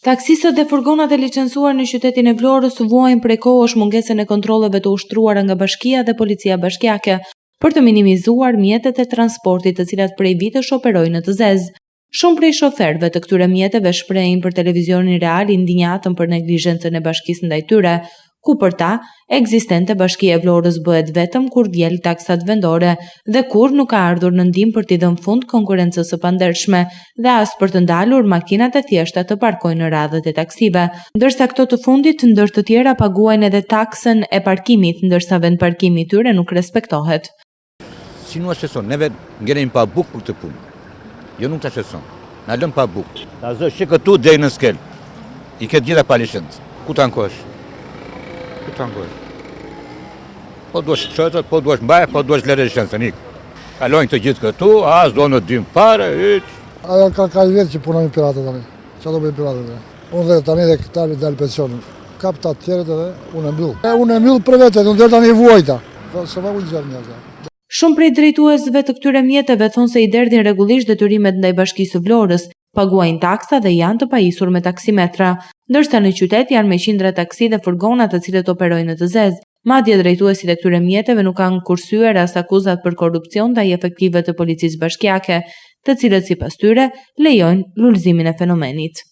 Taksistët dhe furgonat e licencuar në qytetin e Vlorës vuajnë prej kohësh mungesën e kontrolleve të ushtruara nga Bashkia dhe Policia Bashkiake për të minimizuar mjetet e transportit të cilat prej vitesh operojnë në të zezë. Shumë prej shoferëve të këtyre mjeteve shprehin për televizionin real indinjatën për neglizhencën e bashkisë ndaj tyre, ku për ta, ekzistente Bashkia e Vlorës bëhet vetëm kur vjel taksat vendore dhe kur nuk ka ardhur në ndihmë për t'i dhënë fund konkurrencës së pandershme dhe as për të ndalur makinat e thjeshta të parkojnë në radhët e taksive, ndërsa këto të fundit ndër të tjera paguajnë edhe taksën e parkimit, ndërsa vend parkimi i tyre nuk respektohet. Si nuk shqetëson, neve ngelemi pa bukë për këtë punë. Jo nuk ta shqetëson. Na lëm pa bukë. Ta zë shi këtu deri në skel. I ke gjitha pa licencë. Ku ta ankosh? Ku ta ankosh? Po duash çojtë, po duash mbaj, po duash lërë licencën ik. Kalojnë të gjithë këtu, as do në dim fare, hiç. Ajo ka vetë që punojnë piratë tani. Çfarë do bëjnë piratë? Unë dhe tani dhe këta dal pensionin. Kap ta tjerët edhe unë mbyll. Unë mbyll për vetë, unë tani vuajta. Sa va unë jam ja. Shumë prej drejtuesve të këtyre mjeteve thonë se i derdhin rregullisht detyrimet ndaj Bashkisë së Vlorës, paguajnë taksa dhe janë të pajisur me taksimetra, ndërsa në qytet janë me qindra taksi dhe furgona të cilët operojnë në të zezë. Madje drejtuesit e këtyre mjeteve nuk kanë kursyer as akuzat për korrupsion ndaj efektive të policisë bashkiake, të cilët sipas tyre lejojnë lulëzimin e fenomenit.